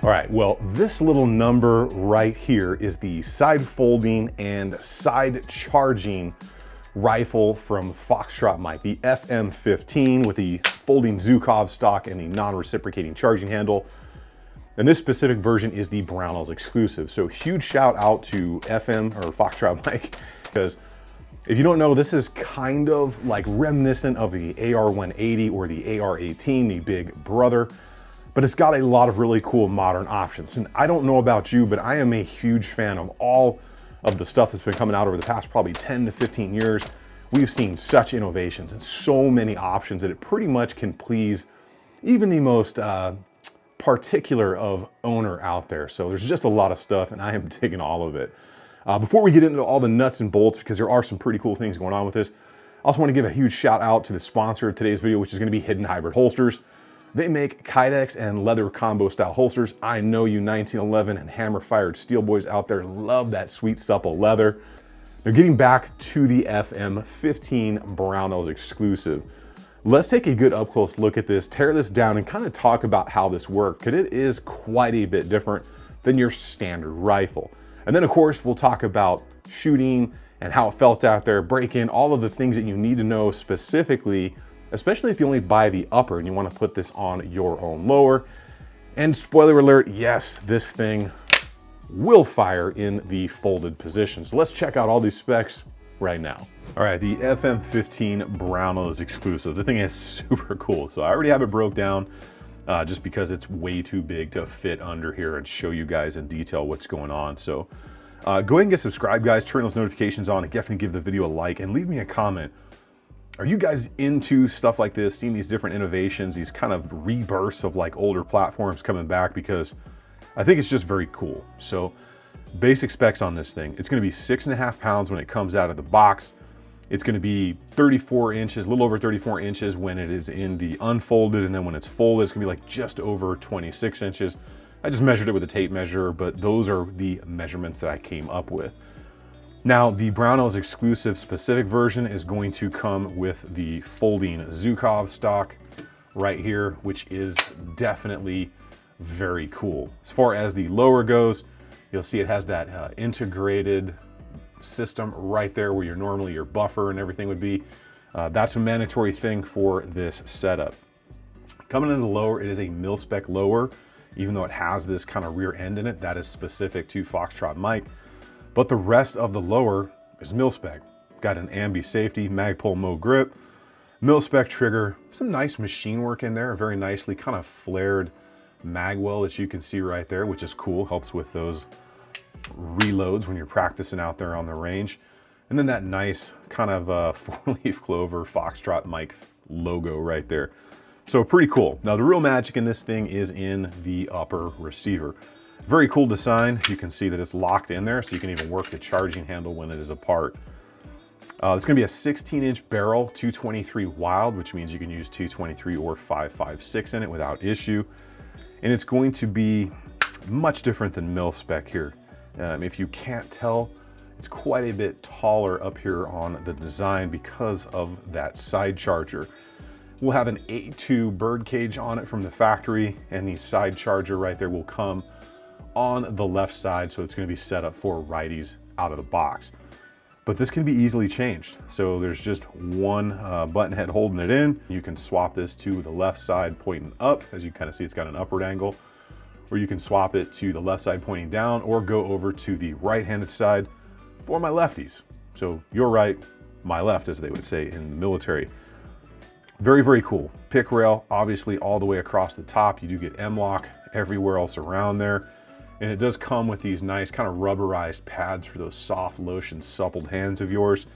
All right, well, this little number right here is the side folding and side charging rifle from Foxtrot Mike, the FM15 with the folding Zukov stock and the non-reciprocating charging handle. And this specific version is the Brownells exclusive. So huge shout out to FM or Foxtrot Mike, because if you don't know, this is kind of like reminiscent of the AR-180 or the AR-18, the big brother, but it's got a lot of really cool modern options. And I don't know about you, but I am a huge fan of all of the stuff that's been coming out over the past probably 10 to 15 years. We've seen such innovations and so many options that it pretty much can please even the most particular of owner out there. So there's just a lot of stuff and I am digging all of it. Before we get into all the nuts and bolts, because there are some pretty cool things going on with this, I also want to give a huge shout out to the sponsor of today's video, which is going to be Hidden Hybrid Holsters. They make Kydex and leather combo style holsters. I know you 1911 and hammer fired steel boys out there love that sweet supple leather. Now getting back to the FM15 Brownells exclusive, let's take a good up close look at this, tear this down and kind of talk about how this works, because it is quite a bit different than your standard rifle. And then of course we'll talk about shooting and how it felt out there, break-in, all of the things that you need to know specifically, especially if you only buy the upper and you want to put this on your own lower. And spoiler alert, yes, this thing will fire in the folded position. So let's check out all these specs right now. All right, the FM15 Brownells exclusive. The thing is super cool. So I already have it broke down just because it's way too big to fit under here and show you guys in detail what's going on. So go ahead and get subscribed, guys. Turn those notifications on and definitely give the video a like and leave me a comment. Are you guys into stuff like this, seeing these different innovations, these kind of rebirths of like older platforms coming back? Because I think it's just very cool. So basic specs on this thing, it's gonna be 6.5 pounds when it comes out of the box. It's gonna be 34 inches, a little over 34 inches when it is in the unfolded, and then when it's folded, it's gonna be like just over 26 inches. I just measured it with a tape measure, but those are the measurements that I came up with. Now, the Brownells exclusive specific version is going to come with the folding Zukov stock right here, which is definitely very cool. As far as the lower goes, you'll see it has that integrated system right there where normally your buffer and everything would be. That's a mandatory thing for this setup. Coming into the lower, it is a mil-spec lower, even though it has this kind of rear end in it. That is specific to Foxtrot Mike. But the rest of the lower is mil-spec. Got an ambi safety, Magpul Mo grip, mil-spec trigger, some nice machine work in there, very nicely kind of flared magwell that you can see right there, which is cool, helps with those reloads when you're practicing out there on the range. And then that nice kind of four-leaf clover Foxtrot Mike logo right there. So pretty cool. Now the real magic in this thing is in the upper receiver. Very cool design. You can see that it's locked in there, so you can even work the charging handle when it is apart. It's going to be a 16-inch barrel, 223 Wild, which means you can use 223 or 5.56 in it without issue. And it's going to be much different than mil-spec here. If you can't tell, it's quite a bit taller up here on the design because of that side charger. We'll have an A2 bird cage on it from the factory, and the side charger right there will come on the left side, so it's going to be set up for righties out of the box. But this can be easily changed. So there's just one button head holding it in. You can swap this to the left side pointing up. As you kind of see, it's got an upward angle. Or you can swap it to the left side pointing down, or go over to the right-handed side for my lefties. So your right, my left, as they would say in the military. Very, very cool. Pick rail, obviously all the way across the top. You do get M-LOK everywhere else around there. And it does come with these nice kind of rubberized pads for those soft, lotion, suppled hands of yours.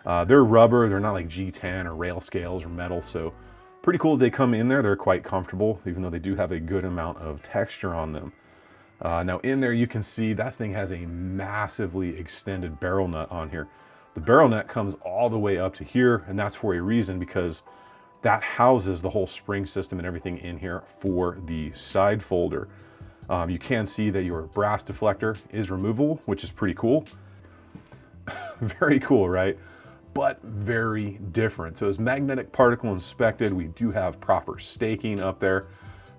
They're rubber, they're not like G10 or rail scales or metal, so pretty cool they come in there. They're quite comfortable, even though they do have a good amount of texture on them. Now in there you can see that thing has a massively extended barrel nut on here. The barrel nut comes all the way up to here, and that's for a reason, because that houses the whole spring system and everything in here for the side folder. You can see that your brass deflector is removable, which is pretty cool. Very cool, right? But very different. So as magnetic particle inspected, we do have proper staking up there,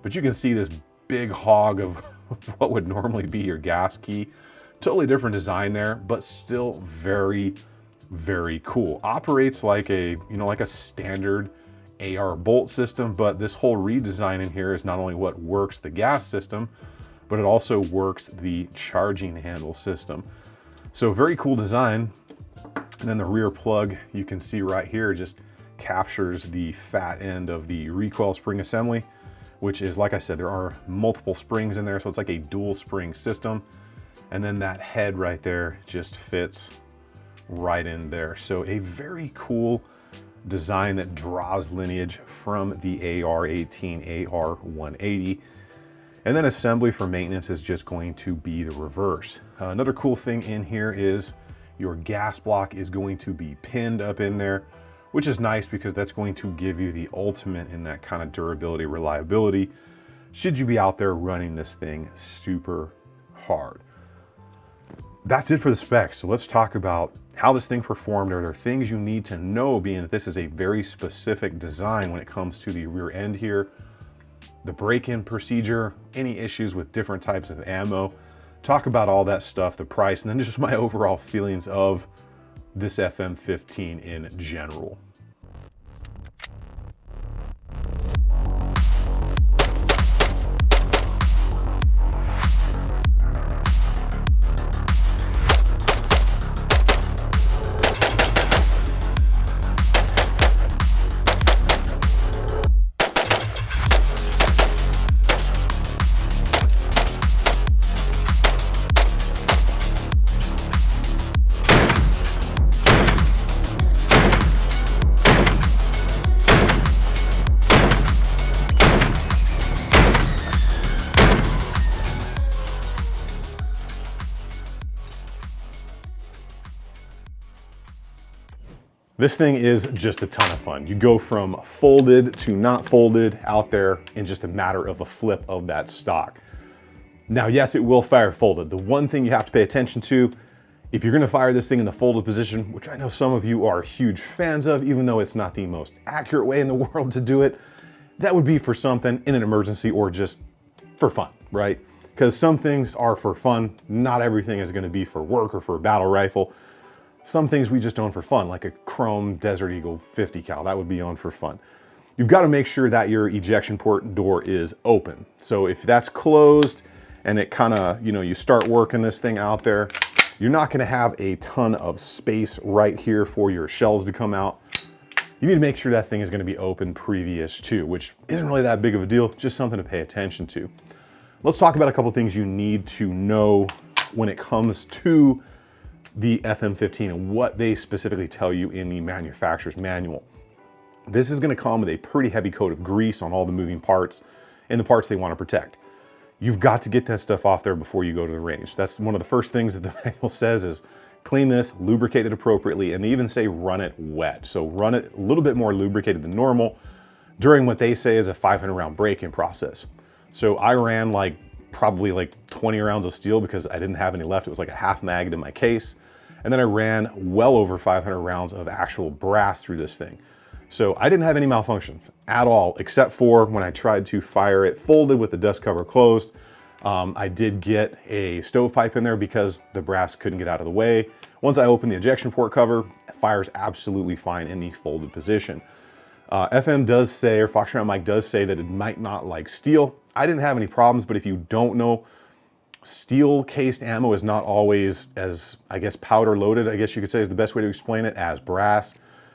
but you can see this big hog of what would normally be your gas key. Totally different design there, but still very, very cool. Operates like a, like a standard AR bolt system, but this whole redesign in here is not only what works the gas system, but it also works the charging handle system. So very cool design. And then the rear plug, you can see right here, just captures the fat end of the recoil spring assembly, which is, like I said, there are multiple springs in there, so it's like a dual spring system. And then that head right there just fits right in there. So a very cool design that draws lineage from the AR18, AR180. And then assembly for maintenance is just going to be the reverse. Another cool thing in here is your gas block is going to be pinned up in there, which is nice because that's going to give you the ultimate in that kind of durability, reliability, should you be out there running this thing super hard. That's it for the specs. So let's talk about how this thing performed. Are there things you need to know, being that this is a very specific design when it comes to the rear end here, the break-in procedure, any issues with different types of ammo, talk about all that stuff, the price, and then just my overall feelings of this FM15 in general. This thing is just a ton of fun. You go from folded to not folded out there in just a matter of a flip of that stock. Now, yes, it will fire folded. The one thing you have to pay attention to, if you're gonna fire this thing in the folded position, which I know some of you are huge fans of, even though it's not the most accurate way in the world to do it, that would be for something in an emergency or just for fun, right? Because some things are for fun. Not everything is gonna be for work or for a battle rifle. Some things we just own for fun, like a chrome Desert Eagle 50 cal, that would be on for fun. You've got to make sure that your ejection port door is open. So if that's closed and it kind of, you start working this thing out there, you're not going to have a ton of space right here for your shells to come out. You need to make sure that thing is going to be open previous to, which isn't really that big of a deal, just something to pay attention to. Let's talk about a couple things you need to know when it comes to the FM15 and what they specifically tell you in the manufacturer's manual. This is going to come with a pretty heavy coat of grease on all the moving parts and the parts they want to protect. You've got to get that stuff off there before you go to the range. That's one of the first things that the manual says is clean this, lubricate it appropriately, and they even say run it wet. So run it a little bit more lubricated than normal during what they say is a 500 round break-in process. So I ran probably 20 rounds of steel because I didn't have any left. It was like a half mag in my case. And then I ran well over 500 rounds of actual brass through this thing. So I didn't have any malfunctions at all, except for when I tried to fire it folded with the dust cover closed. I did get a stovepipe in there because the brass couldn't get out of the way. Once I opened the ejection port cover, it fires absolutely fine in the folded position. FM does say, or Foxtrot Mike does say that it might not like steel. I didn't have any problems, but if you don't know, steel cased ammo is not always as, I guess, powder loaded, I guess you could say is the best way to explain it, as brass,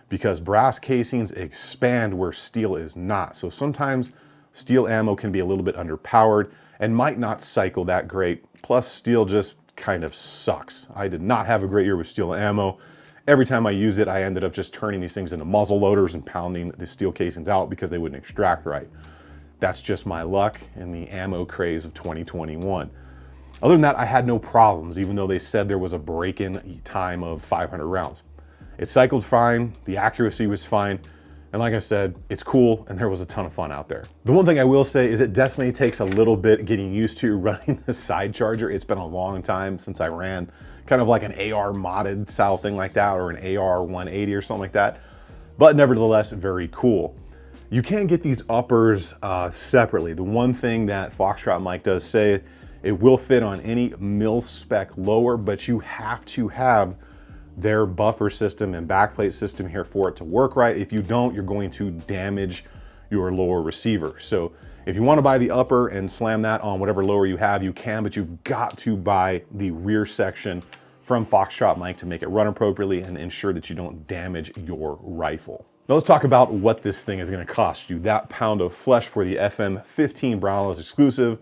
because brass casings expand where steel is not. So sometimes steel ammo can be a little bit underpowered and might not cycle that great. Plus steel just kind of sucks. I did not have a great year with steel ammo. Every time I used it, I ended up just turning these things into muzzle loaders and pounding the steel casings out because they wouldn't extract right. That's just my luck in the ammo craze of 2021. Other than that, I had no problems, even though they said there was a break-in time of 500 rounds. It cycled fine, the accuracy was fine, and like I said, it's cool, and there was a ton of fun out there. The one thing I will say is it definitely takes a little bit getting used to running the side charger. It's been a long time since I ran kind of like an AR modded style thing like that, or an AR 180 or something like that, but nevertheless, very cool. You can get these uppers separately. The one thing that Foxtrot Mike does say It will fit on any mil-spec lower, but you have to have their buffer system and backplate system here for it to work right. If you don't, you're going to damage your lower receiver. So if you want to buy the upper and slam that on whatever lower you have, you can, but you've got to buy the rear section from Foxtrot mic to make it run appropriately and ensure that you don't damage your rifle. Now let's talk about what this thing is going to cost you. That pound of flesh for the FM15 Brownells exclusive.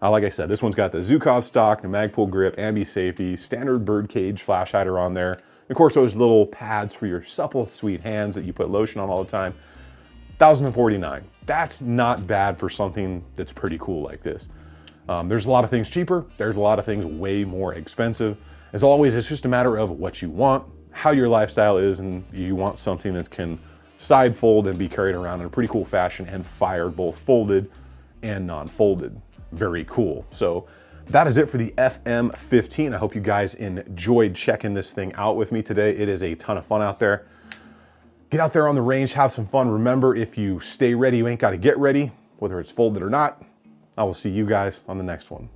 Like I said, this one's got the Zukov stock, the Magpul grip, ambi safety, standard birdcage flash hider on there. Of course, those little pads for your supple, sweet hands that you put lotion on all the time. $1,049. That's not bad for something that's pretty cool like this. There's a lot of things cheaper. There's a lot of things way more expensive. As always, it's just a matter of what you want, how your lifestyle is, and you want something that can side fold and be carried around in a pretty cool fashion and fired both folded and non-folded. Very cool. So that is it for the FM15. I hope you guys enjoyed checking this thing out with me today. It is a ton of fun out there. Get out there on the range, have some fun. Remember, if you stay ready, you ain't got to get ready, whether it's folded or not. I will see you guys on the next one.